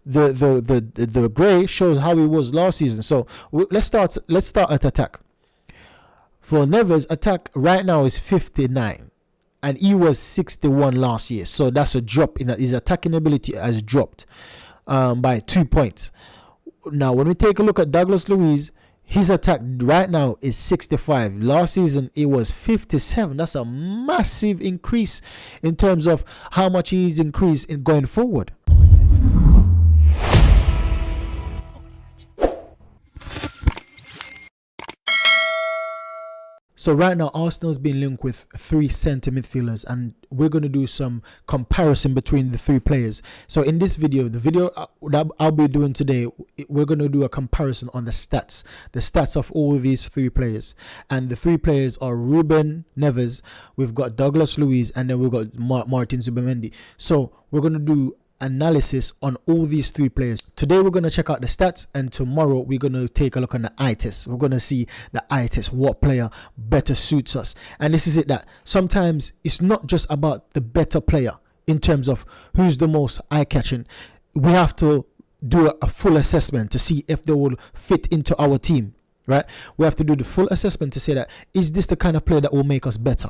the grey shows how he was last season. So let's start at attack. For Neves, attack right now is 59, and he was 61 last year. So that's a drop in that. His attacking ability has dropped by 2 points. Now, when we take a look at Douglas Luiz, his attack right now is 65. Last season, it was 57. That's a massive increase in terms of how much he's increased in going forward. So right now, Arsenal's been linked with 3 centre midfielders, and we're going to do some comparison between the 3 players. So in this video, the video that I'll be doing today, we're going to do a comparison on the stats of all these 3 players. And the 3 players are Ruben Neves, we've got Douglas Luiz, and then we've got Martin Zubimendi. So we're going to do analysis on all these 3 players. Today we're going to check out the stats, and tomorrow we're going to take a look on the eye test. We're going to see the eye test, what player better suits us. And this is it, that sometimes it's not just about the better player in terms of who's the most eye-catching. We have to do a full assessment to see if they will fit into our team, right? We have to do the full assessment to say that, is this the kind of player that will make us better?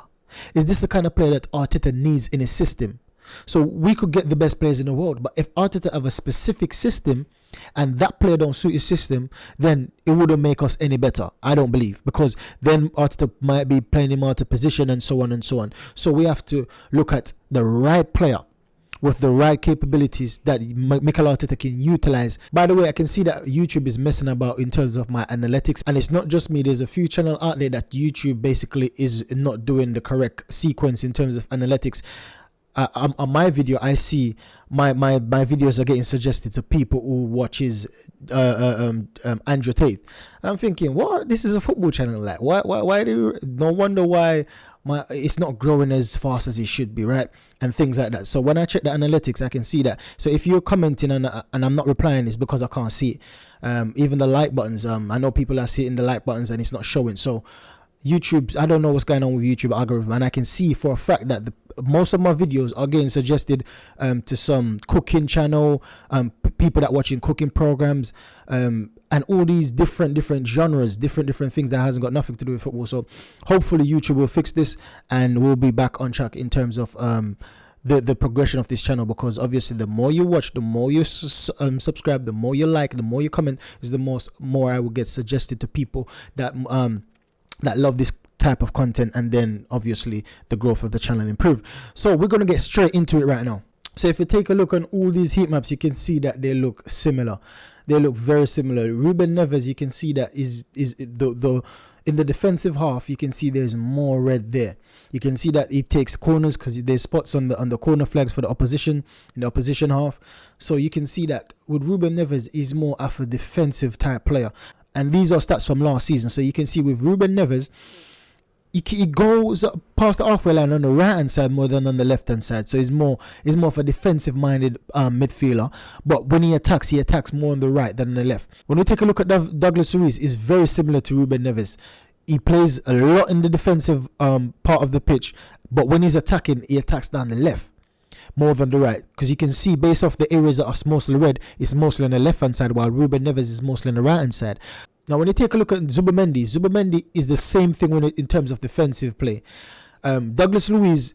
Is this the kind of player that Arteta needs in his system? So we could get the best players in the world, but if Arteta have a specific system and that player don't suit his system, then it wouldn't make us any better. I don't believe, because then Arteta might be playing him out of position and so on and so on. So we have to look at the right player with the right capabilities that Mikel Arteta can utilize. By the way, I can see that YouTube is messing about in terms of my analytics, and it's not just me. There's a few channels out there that YouTube basically is not doing the correct sequence in terms of analytics. On my video, I see my videos are getting suggested to people who watches Andrew Tate, and I'm thinking, what? This is a football channel, like why do you, no wonder why it's not growing as fast as it should be, right? And things like that. So when I check the analytics, I can see that. So if you're commenting and I'm not replying, it's because I can't see it. Even the like buttons, I know people are seeing the like buttons and it's not showing. So YouTube, I don't know what's going on with YouTube algorithm, and I can see for a fact that most of my videos are getting suggested to some cooking channel, people that watching cooking programs, and all these different genres, different things that hasn't got nothing to do with football. So hopefully YouTube will fix this, and we'll be back on track in terms of the progression of this channel, because obviously the more you watch, the more you subscribe, the more you like, the more you comment, is the more I will get suggested to people that love this type of content, and then obviously the growth of the channel improve. So we're going to get straight into it right now. So if you take a look on all these heat maps, you can see that they look similar. They look very similar. Ruben Neves, you can see that is in the defensive half, you can see there's more red there. You can see that he takes corners because there's spots on the corner flags for the opposition in the opposition half. So you can see that with Ruben Neves, he's more of a defensive type player. And these are stats from last season. So you can see with Ruben Neves, he goes past the halfway line on the right hand side more than on the left hand side. So he's more of a defensive minded midfielder. But when he attacks more on the right than on the left. When we take a look at Douglas Luiz, is very similar to Ruben Neves. He plays a lot in the defensive part of the pitch, but when he's attacking, he attacks down the left more than the right, because you can see based off the areas that are mostly red, it's mostly on the left hand side, while Ruben Neves is mostly on the right hand side. Now when you take a look at Zubimendi is the same thing in terms of defensive play. Douglas Luiz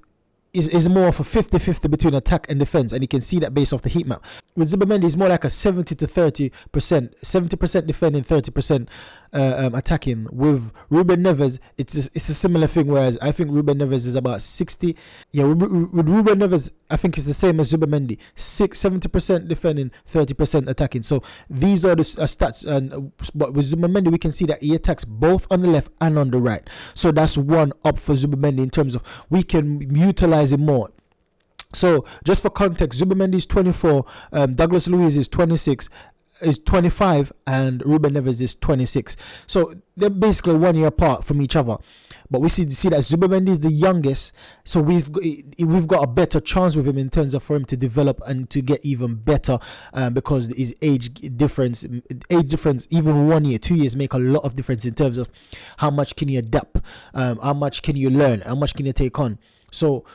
is more of a 50-50 between attack and defense, and you can see that based off the heat map. With Zubimendi, it's more like a 70 to 30%, 70% defending, 30% attacking. With Ruben Neves, it's a similar thing, whereas I think Ruben Neves is about 60. Yeah, with Ruben Neves, I think it's the same as Zubimendi, 70% defending, 30% attacking. So these are the stats, but with Zubimendi, we can see that he attacks both on the left and on the right. So that's one up for Zubimendi in terms of we can utilize him more. So just for context, Zubimendi is 24, Douglas Luiz is 25, and Ruben Neves is 26. So they're basically 1 year apart from each other. But we see that Zubimendi is the youngest, so we've got a better chance with him in terms of for him to develop and to get even better, because his age difference, even 1 year, 2 years make a lot of difference in terms of how much can you adapt, how much can you learn, how much can you take on. So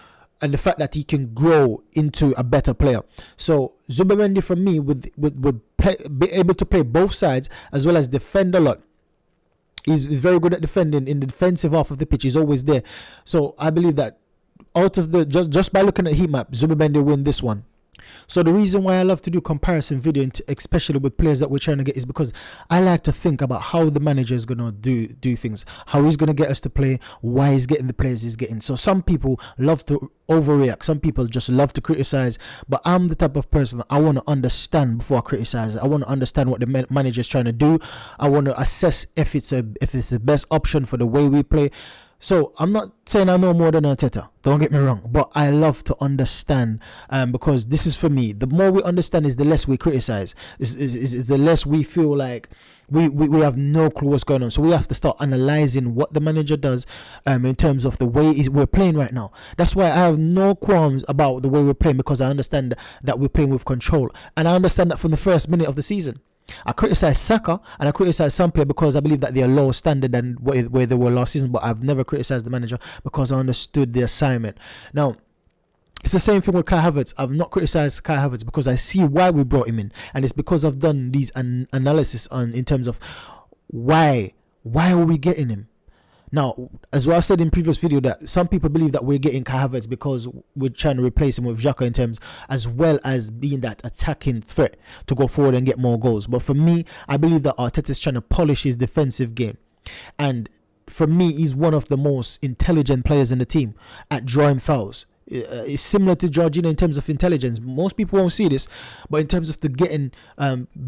and the fact that he can grow into a better player. So Zubimendi for me would be able to play both sides as well as defend a lot. He's very good at defending in the defensive half of the pitch. He's always there. So I believe that out of the just by looking at heat map, Zubimendi win this one. So the reason why I love to do comparison video, especially with players that we're trying to get, is because I like to think about how the manager is going to do things, how he's going to get us to play, why he's getting the players he's getting. So some people love to overreact, some people just love to criticize, but I'm the type of person that I want to understand before I criticize. I want to understand what the manager is trying to do. I want to assess if it's the best option for the way we play. So I'm not saying I know more than Arteta, don't get me wrong, but I love to understand, because this is for me. The more we understand is the less we criticize. Is the less we feel like we have no clue what's going on. So we have to start analyzing what the manager does in terms of the way we're playing right now. That's why I have no qualms about the way we're playing, because I understand that we're playing with control. And I understand that from the first minute of the season. I criticize Saka and I criticize some players because I believe that they are lower standard than where they were last season, but I've never criticized the manager because I understood the assignment. Now, it's the same thing with Kai Havertz. I've not criticized Kai Havertz because I see why we brought him in, and it's because I've done these analysis in terms of why are we getting him. Now, as well, I said in previous video that some people believe that we're getting Kai Havertz because we're trying to replace him with Xhaka in terms, as well as being that attacking threat to go forward and get more goals. But for me, I believe that Arteta is trying to polish his defensive game. And for me, he's one of the most intelligent players in the team at drawing fouls. It's similar to Jorginho in terms of intelligence. Most people won't see this, but in terms of the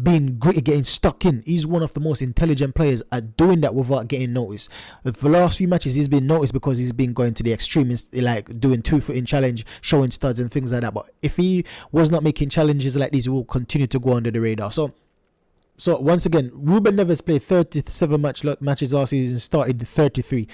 being gritty, getting stuck in, he's one of the most intelligent players at doing that without getting noticed. For the last few matches, he's been noticed because he's been going to the extremes, like doing 2-footing challenge, showing studs and things like that. But if he was not making challenges like these, he will continue to go under the radar. So once again, Ruben Neves played 37 matches last season, started 33.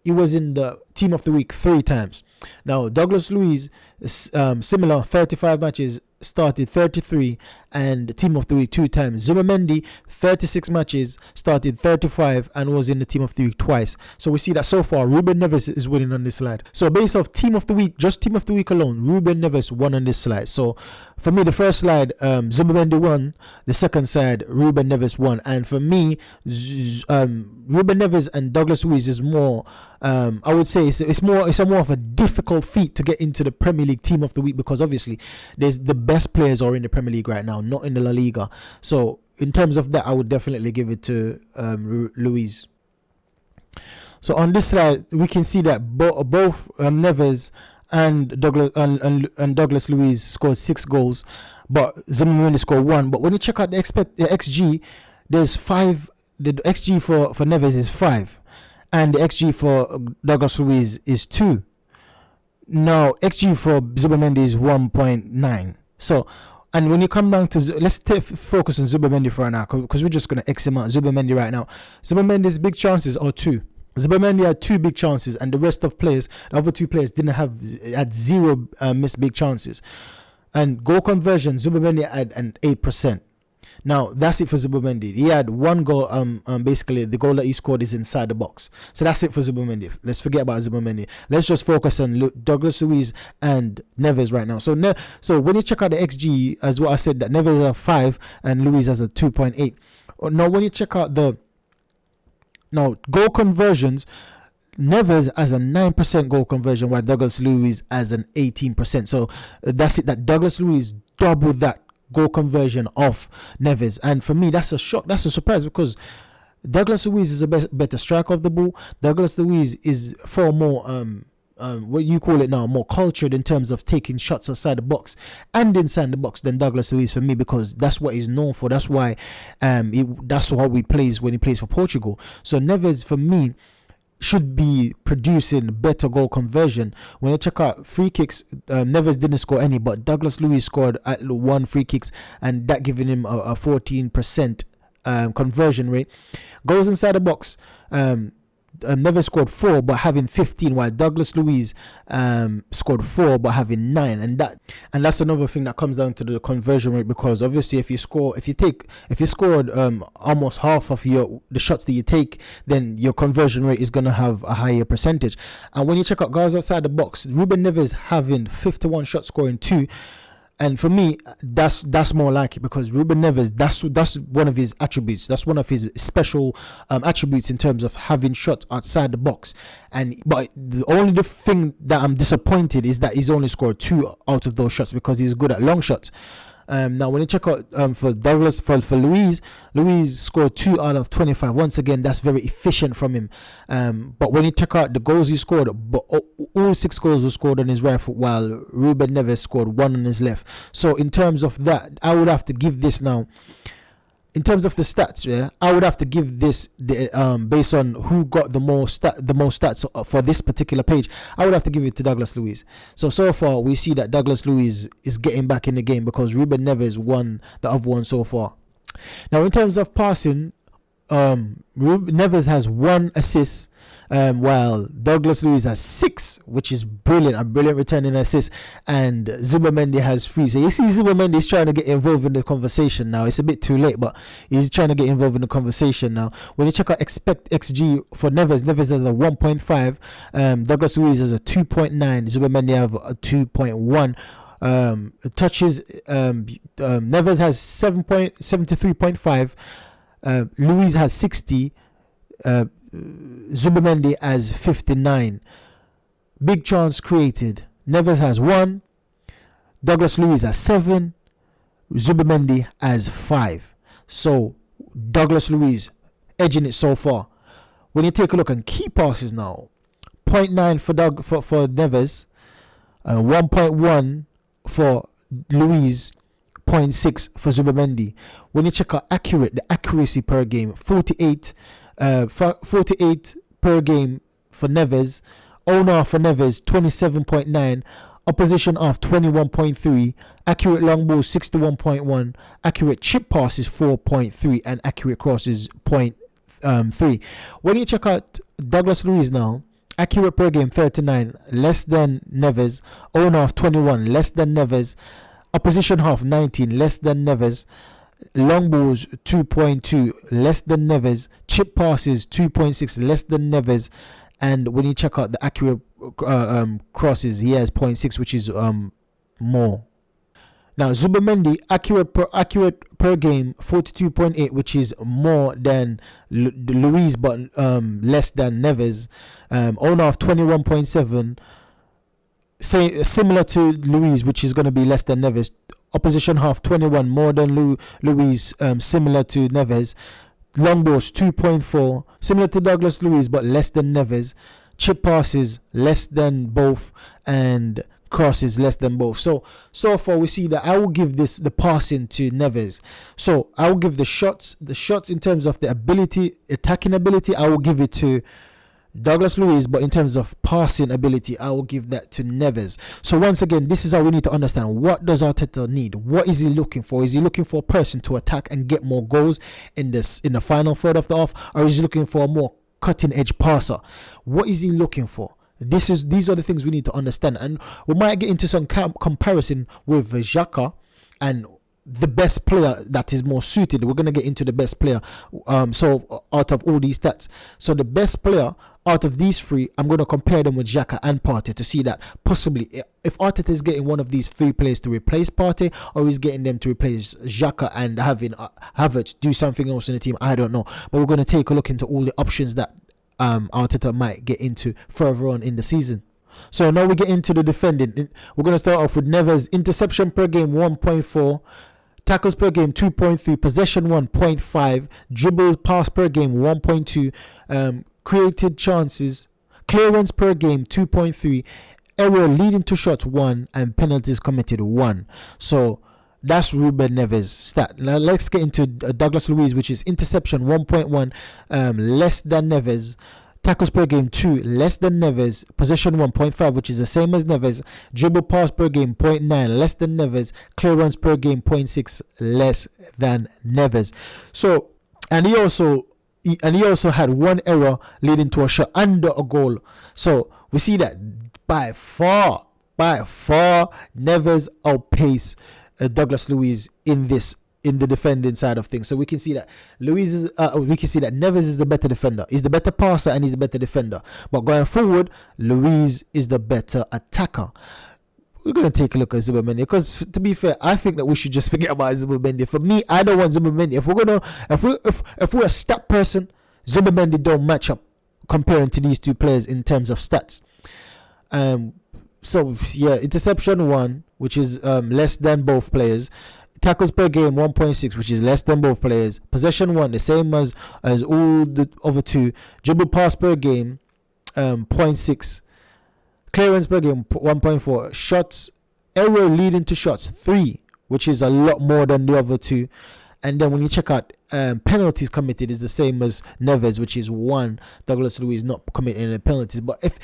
He was in the team of the week 3 times. Now, Douglas Luiz, similar, 35 matches, started 33, and team of the week 2 times. Zubimendi, 36 matches, started 35, and was in the team of the week twice. So we see that so far, Ruben Neves is winning on this slide. So based off team of the week, just team of the week alone, Ruben Neves won on this slide. So for me, the first slide, Zubimendi won. The second side, Ruben Neves won. And for me, Ruben Neves and Douglas Luiz is more, I would say it's more of a difficult feat to get into the Premier League team of the week, because obviously there's the best players are in the Premier League right now, not in the La Liga. So in terms of that, I would definitely give it to Luiz. So on this slide, we can see that both Neves and Douglas Luiz scored 6 goals, but Zubimendi scored 1. But when you check out the XG, there's 5. The XG for Neves is 5, and the XG for Douglas Luiz is 2. Now, XG for Zubimendi is 1.9. So, and when you come down to, let's focus on Zubimendi for now, because we're just going to X him out. Zubimendi right now. Zubimendi's big chances are 2. Zubimendi had 2 big chances, and the rest of players, the other 2 players, had 0 missed big chances. And goal conversion, Zubimendi had an 8%. Now, that's it for Zubimendi. He had 1 goal. Basically, the goal that he scored is inside the box. So that's it for Zubimendi. Let's forget about Zubimendi. Let's just focus on Douglas Luiz and Neves right now. So when you check out the XG, as what I said, that Neves has a 5 and Luiz has a 2.8. Now, when you check out goal conversions, Neves has a 9% goal conversion, while Douglas Luiz has an 18%. So that's it. That Douglas Luiz doubled that goal conversion of Neves, and for me that's a shock, that's a surprise, because Douglas Luiz is a better striker of the ball. Douglas Luiz is far more what you call it now, more cultured in terms of taking shots outside the box and inside the box than Douglas Luiz for me, because that's what he's known for. That's why that's how he plays when he plays for Portugal. So Neves for me should be producing better goal conversion. When you check out free kicks, Neves didn't score any, but Douglas Luiz scored at 1 free kicks, and that giving him a 14% conversion rate. Goals inside the box, Neves scored 4 but having 15, while Douglas Luiz scored 4 but having 9, and that's another thing that comes down to the conversion rate, because obviously if you scored almost half of the shots that you take, then your conversion rate is going to have a higher percentage. And when you check out goals outside the box, Ruben Neves having 51 shots, scoring 2. And for me, that's more like it, because Ruben Neves, that's one of his attributes. That's one of his special attributes in terms of having shots outside the box. But the thing that I'm disappointed is that he's only scored 2 out of those shots, because he's good at long shots. Now, when you check out for Douglas, for Luiz scored 2 out of 25. Once again, that's very efficient from him. But when you check out the goals he scored, all 6 goals were scored on his right foot, while Ruben Neves scored 1 on his left. So in terms of that, I would have to give this now. In terms of the stats, yeah, I would have to give this based on who got the most stats for this particular page. I would have to give it to Douglas Luiz. So far we see that Douglas Luiz is getting back in the game, because Ruben Neves won the other one so far. Now, in terms of passing, Neves has 1 assist, while Douglas Luiz has 6, which is brilliant, a brilliant returning assist, and Zubimendi has 3. So you see Zubimendi is trying to get involved in the conversation now. It's a bit too late, but he's trying to get involved in the conversation now. When you check out expect XG for Neves has a 1.5, Douglas Luiz has a 2.9, Zubimendi have a 2.1. Touches, Neves has 73.5, Luiz has 60, Zubimendi has 59. Big chance created, Neves has 1, Douglas Luiz has 7, Zubimendi has 5. So Douglas Luiz edging it so far. When you take a look at key passes now, 0.9 for Neves, 1.1 for Luiz, 0.6 for Zubimendi. When you check out the accuracy per game, 48 per game for Neves, owner for Neves 27.9, opposition off 21.3, accurate long ball 61.1, accurate chip passes 4.3, and accurate crosses 0.3. When you check out Douglas Luiz now, accurate per game 39, less than Neves, owner of 21, less than Neves, opposition half 19, less than Neves, long balls 2.2, less than Neves, chip passes 2.6, less than Neves, and when you check out the accurate crosses, he has 0.6, which is more. Now Zubimendi, accurate per game 42.8, which is more than Luiz, but less than Neves. Owner of 21.7, similar to Luiz, which is going to be less than Neves. Opposition half 21, more than Luiz, similar to Neves. Long balls 2.4, similar to Douglas Luiz, but less than Neves. Chip passes less than both, and crosses less than both. So far we see that I will give the passing to Neves. So I will give the shots in terms of the attacking ability, I will give it to Douglas Luiz, but in terms of passing ability, I will give that to Neves. So once again, this is how we need to understand, what does Arteta need? What is he looking for? Is he looking for a person to attack and get more goals in the final third of the half, or is he looking for a more cutting edge passer? What is he looking for? These are the things we need to understand, and we might get into some comparison with Xhaka and the best player that is more suited. We're going to get into the best player so out of all these stats. So the best player out of these 3, I'm going to compare them with Xhaka and Partey to see that possibly if Arteta is getting one of these 3 players to replace Partey, or he's getting them to replace Xhaka and having Havertz do something else in the team, I don't know. But we're going to take a look into all the options that Arteta might get into further on in the season. So now we get into the defending. We're going to start off with Neves. Interception per game 1.4, tackles per game 2.3, possession 1.5, dribbles pass per game 1.2, created chances, clearance per game 2.3, error leading to shots 1, and penalties committed 1. So that's Ruben Neves' stat. Now let's get into Douglas Luiz, which is interception 1.1, less than Neves. Tackles per game 2, less than Neves. Possession 1.5, which is the same as Neves. Dribble pass per game 0.9, less than Neves. Clearance per game 0.6, less than Neves. So, and he and he also had one error leading to a shot under a goal. So we see that by far, Neves outpaced Douglas Luiz in the defending side of things. So we can see that Neves is the better defender. He's the better passer and he's the better defender. But going forward, Luiz is the better attacker. We're going to take a look at Zubimendi, because to be fair, I think that we should just forget about Zubimendi. For me, I don't want Zubimendi. If we're a stat person, Zubimendi don't match up comparing to these two players in terms of stats. So yeah, interception 1, which is less than both players. Tackles per game 1.6, which is less than both players. Possession 1, the same as all the other two. Dribble pass per game 0.6. Clearance per game 1.4. Shots, error leading to shots 3, which is a lot more than the other two. And then when you check out penalties committed, is the same as Neves, which is 1. Douglas Luiz not committing any penalties. But if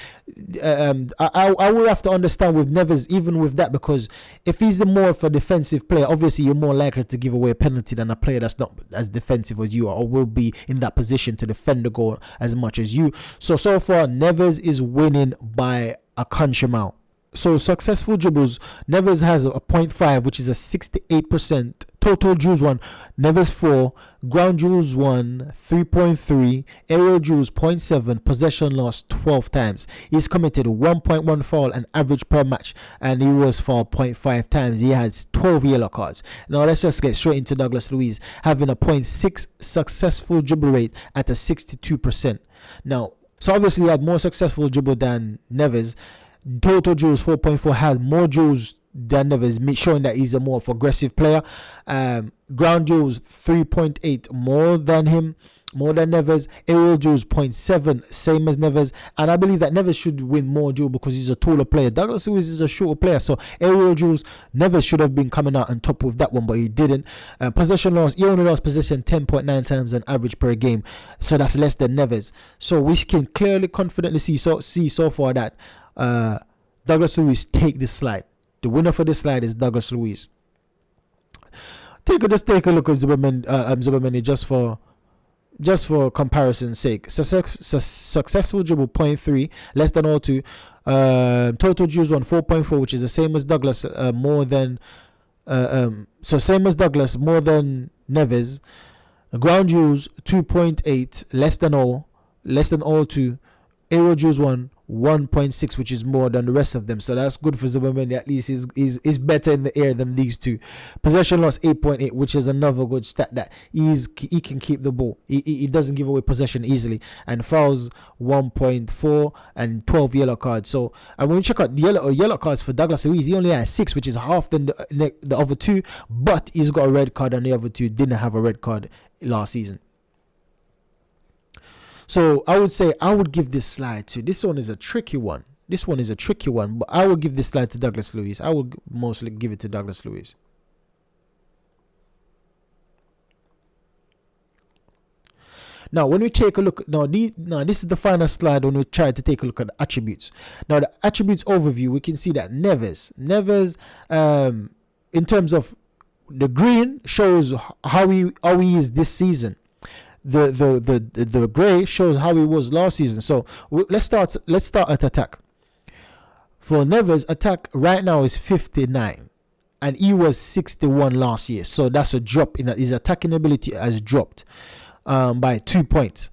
I will have to understand with Neves, even with that, because if he's a more of a defensive player, obviously you're more likely to give away a penalty than a player that's not as defensive as you are, or will be in that position to defend the goal as much as you. So far, Neves is winning by a country mile. So successful dribbles, Neves has a 0.5, which is a 68%. Total duels 1, Neves 4. Ground duels 1, 3.3. Aerial duels 0.7. Possession loss 12 times. He's committed 1.1 foul and average per match, and he was fouled 0.5 times. He has 12 yellow cards. Now let's just get straight into Douglas Luiz, having a 0.6 successful dribble rate at a 62%. Now, so obviously he had more successful dribble than Neves. Total duels 4.4, has more duels than Neves, showing that he's a more aggressive player. Ground duels 3.8, more than Neves. Aerial duels 0.7, same as Neves. And I believe that Neves should win more duels because he's a taller player. Douglas Luiz is a shorter player, so aerial duels, Neves should have been coming out on top with that one, but he didn't. Possession loss, he only lost possession 10.9 times on average per game, so that's less than Neves. So we can clearly, confidently see so far that Douglas Luiz take this slide. The winner for this slide is Douglas Luiz. Just take a look at Zubimendi just for comparison's sake. Successful dribble 0.3, less than all two. Total duels 4.4, which is the same as Douglas, more than same as Douglas, more than Neves. Ground duels 2.8, less than all two. Aerial duels 1.6, which is more than the rest of them, so that's good for Zubimendi. At least is better in the air than these two. Possession loss 8.8, which is another good stat that he can keep the ball. He doesn't give away possession easily. And fouls 1.4 and 12 yellow cards. So, and when we check out the yellow cards for Douglas Luiz, he only has 6, which is half than the other two, but he's got a red card, and the other two didn't have a red card last season. So I would say I would give this slide to, this one is a tricky one. But I would give this slide to Douglas Luiz. I would mostly give it to Douglas Luiz. Now, when we take a look, this is the final slide when we try to take a look at the attributes. Now, the attributes overview, we can see that Neves, in terms of the green, shows how he is this season. The grey shows how he was last season. So let's start at attack. For Neves, attack right now is 59, and he was 61 last year. So that's a drop in that. His attacking ability has dropped by 2 points.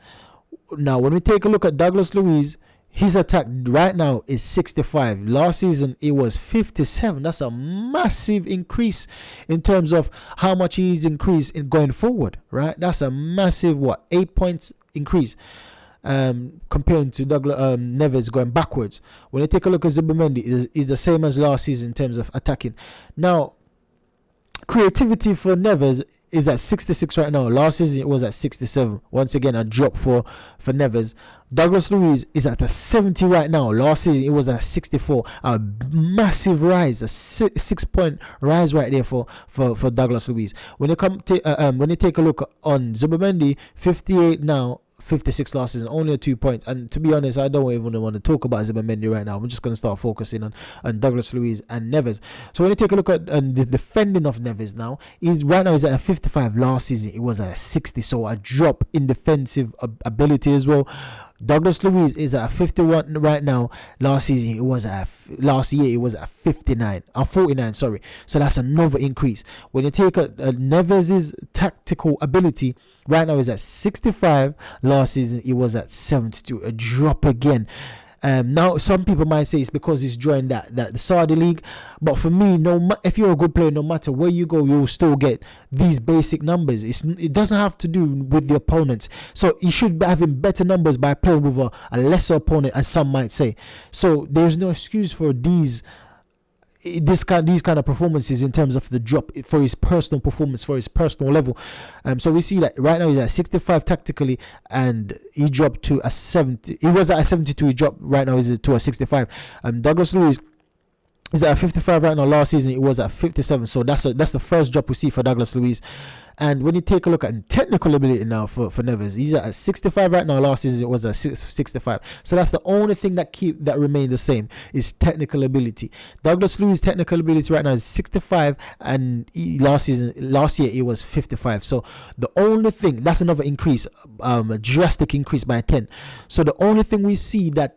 Now, when we take a look at Douglas Luiz, his attack right now is 65. Last season, it was 57. That's a massive increase in terms of how much he's increased in going forward, right? That's a massive, 8 points increase comparing to Neves going backwards. When you take a look at Zubimendi, is the same as last season in terms of attacking. Now, creativity for Neves is at 66 right now. Last season, it was at 67. Once again, a drop for Neves. Douglas Luiz is at a 70 right now. Last season, it was at 64. A massive rise, a 6-point rise right there for Douglas Luiz. When you take a look on Zubimendi, 58 now. 56 last season, only 2 points. And to be honest, I don't even want to talk about zubimendi right now. I'm just going to start focusing on Douglas Luiz and Neves. So when you take a look at the defending of Neves now, he's at a 55. Last season it was at a 60, so a drop in defensive ability as well. Douglas Luiz is at 51 right now. Last year it was at 59 or 49, sorry. So that's another increase. When you take a Neves' tactical ability, right now is at 65. Last season it was at 72, a drop again. Now some people might say it's because he's joined the Saudi league, but for me, if you're a good player, no matter where you go, you'll still get these basic numbers. It doesn't have to do with the opponents, so you should be having better numbers by playing with a lesser opponent, as some might say. So there's no excuse for these kind of performances in terms of the drop for his personal performance, for his personal level. So we see that right now he's at 65 tactically, and he dropped to a 70. He was at a 72. He dropped right now is to a 65. Douglas Luiz is at 55 right now. Last season it was at 57. So that's the first drop we see for Douglas Luiz. And when you take a look at technical ability now for Neves, he's at 65 right now. Last season it was at 65. So that's the only thing that remained the same is technical ability. Douglas Luiz technical ability right now is 65, and last year it was 55. So the only thing, that's another increase, a drastic increase by 10. So the only thing we see that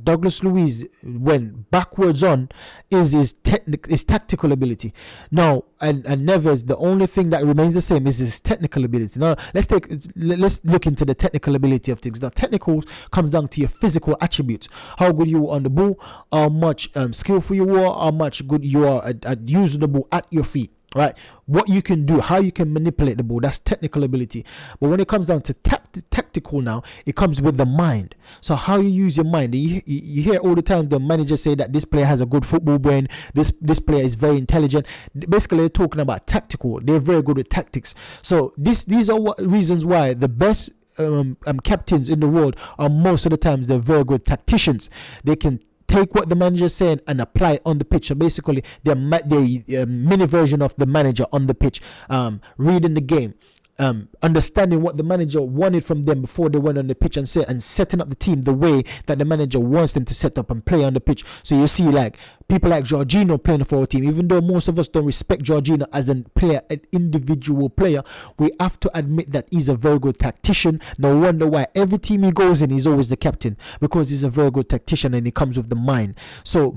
Douglas Luiz went backwards on is his tactical ability. Now and Neves, the only thing that remains the same is his technical ability. Now let's look into the technical ability of things. Now technical comes down to your physical attributes, how good you are on the ball, how much skillful you are, how much good you are at using the ball at your feet, right? What you can do, how you can manipulate the ball, that's technical ability. But when it comes down to tactical now, it comes with the mind. So how you use your mind. You hear all the time the managers say that this player has a good football brain, this player is very intelligent. Basically they're talking about tactical. They're very good at tactics. So these are reasons why the best captains in the world are most of the times they're very good tacticians. They can take what the manager is saying and apply it on the pitch. So basically they're mini version of the manager on the pitch, reading the game, understanding what the manager wanted from them before they went on the pitch, and setting up the team the way that the manager wants them to set up and play on the pitch. So you see like people like Jorginho playing for our team. Even though most of us don't respect Jorginho as a player, an individual player, we have to admit that he's a very good tactician. No wonder why every team he goes in, he's always the captain, because he's a very good tactician and he comes with the mind. So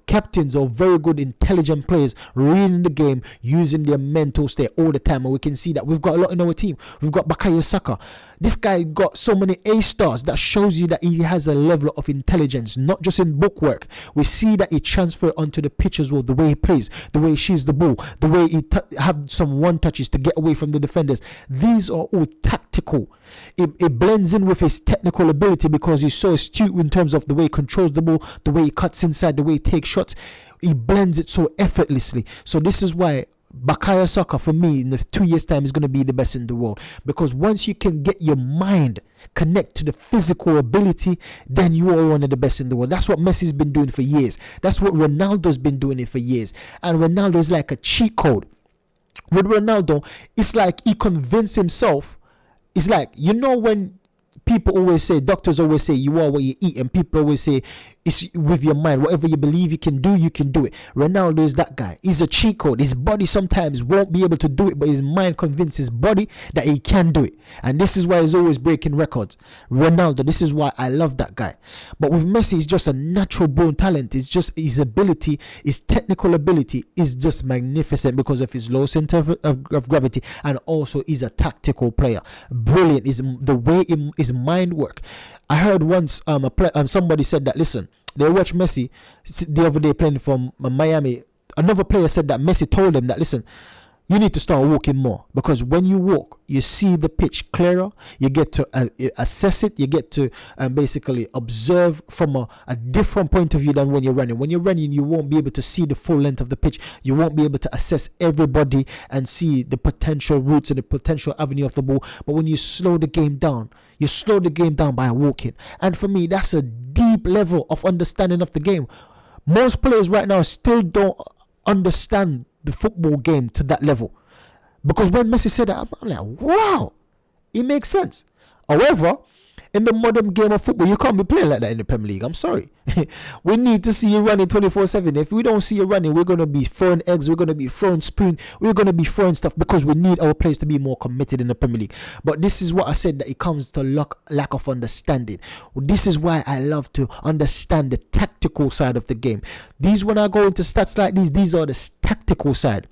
captains are very good, intelligent players, reading the game, using their mental state all the time. And we can see that we've got a lot in our team. We've got Bukayo Saka. This guy got so many A stars. That shows you that he has a level of intelligence, not just in bookwork. We see that he transfer onto the pitch as well, the way he plays, the way he shoots the ball, the way he have some one touches to get away from the defenders. These are all tactical. It blends in with his technical ability because he's so astute in terms of the way he controls the ball, the way he cuts inside, the way he takes shots. He blends it so effortlessly. So this is why Bukayo Saka, for me, in the 2 years' time, is going to be the best in the world. Because once you can get your mind connect to the physical ability, then you are one of the best in the world. That's what Messi's been doing for years. That's what Ronaldo's been doing it for years. And Ronaldo is like a cheat code. With Ronaldo, it's like he convinced himself. It's like, you know, when people always say, doctors always say, you are what you eat, and people always say, it's with your mind, whatever you believe you can do it. Ronaldo is that guy. He's a cheat code. His body sometimes won't be able to do it, but his mind convinces his body that he can do it. And this is why he's always breaking records. Ronaldo, this is why I love that guy. But with Messi, it's just a natural born talent. It's just his ability, his technical ability is just magnificent because of his low center of gravity, and also he's a tactical player. Brilliant is the way his mind work. I heard once somebody said that, listen, they watched Messi the other day playing for Miami. Another player said that Messi told them that, listen, you need to start walking more, because when you walk, you see the pitch clearer. You get to assess it. You get to basically observe from a different point of view than when you're running. When you're running, you won't be able to see the full length of the pitch. You won't be able to assess everybody and see the potential routes and the potential avenue of the ball. But when you slow the game down, you slow the game down by walking. And for me, that's a deep level of understanding of the game. Most players right now still don't understand the football game to that level, because when Messi said that, I'm like, wow, it makes sense. However, in the modern game of football, you can't be playing like that in the Premier League. I'm sorry. We need to see you running 24/7. If we don't see you running, we're going to be throwing eggs, we're going to be throwing spoon, we're going to be throwing stuff, because we need our players to be more committed in the Premier League. But this is what I said, that it comes to lack of understanding. This is why I love to understand the tactical side of the game. When I go into stats like these are the tactical side.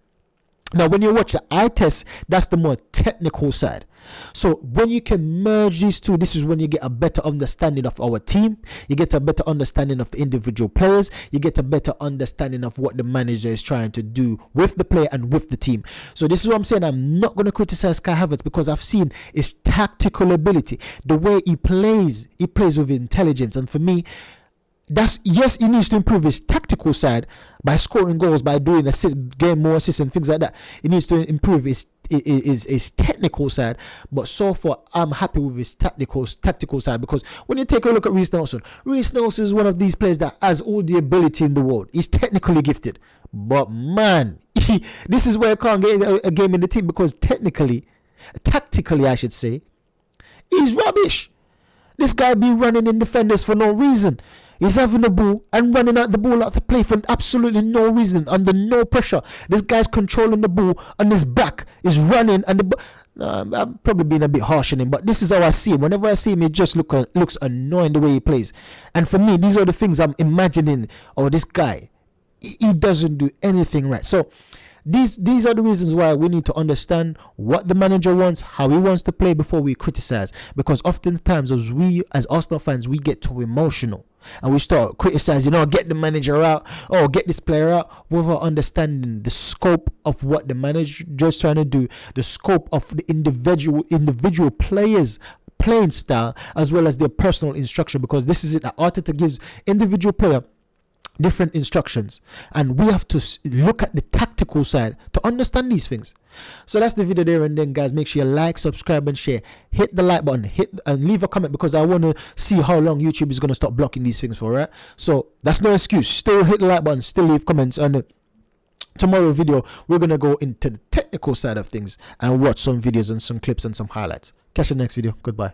Now, when you watch the eye test, that's the more technical side. So when you can merge these two, this is when you get a better understanding of our team. You get a better understanding of the individual players. You get a better understanding of what the manager is trying to do with the player and with the team. So this is what I'm saying. I'm not going to criticize Kai Havertz, because I've seen his tactical ability, the way he plays with intelligence. And for me, yes, he needs to improve his tactical side by scoring goals, by doing getting more assists and things like that. He needs to improve his technical side. But so far, I'm happy with his tactical side, because when you take a look at Reece Nelson is one of these players that has all the ability in the world. He's technically gifted, but man, this is where I can't get a game in the team, because tactically I should say, he's rubbish. This guy be running in defenders for no reason. He's having the ball and running out the ball out to play for absolutely no reason, under no pressure. This guy's controlling the ball on his back, is running, and I'm probably being a bit harsh on him, but this is how I see him. Whenever I see him, he just looks annoying the way he plays. And for me, these are the things I'm imagining. Oh, this guy, he doesn't do anything right. So these are the reasons why we need to understand what the manager wants, how he wants to play, before we criticize. Because oftentimes, as Arsenal fans, we get too emotional and we start criticizing, get the manager out, get this player out, without understanding the scope of what the manager is trying to do, the scope of the individual players' playing style, as well as their personal instruction. Because this is it, that Arteta gives individual player different instructions, and we have to look at the tactical side to understand these things. So that's the video there, and then guys, make sure you like, subscribe and share. Hit the like button, and leave a comment, because I want to see how long YouTube is going to stop blocking these things for, right? So that's no excuse. Still hit the like button, still leave comments. And tomorrow video, we're going to go into the technical side of things and watch some videos and some clips and some highlights. Catch you next video. Goodbye.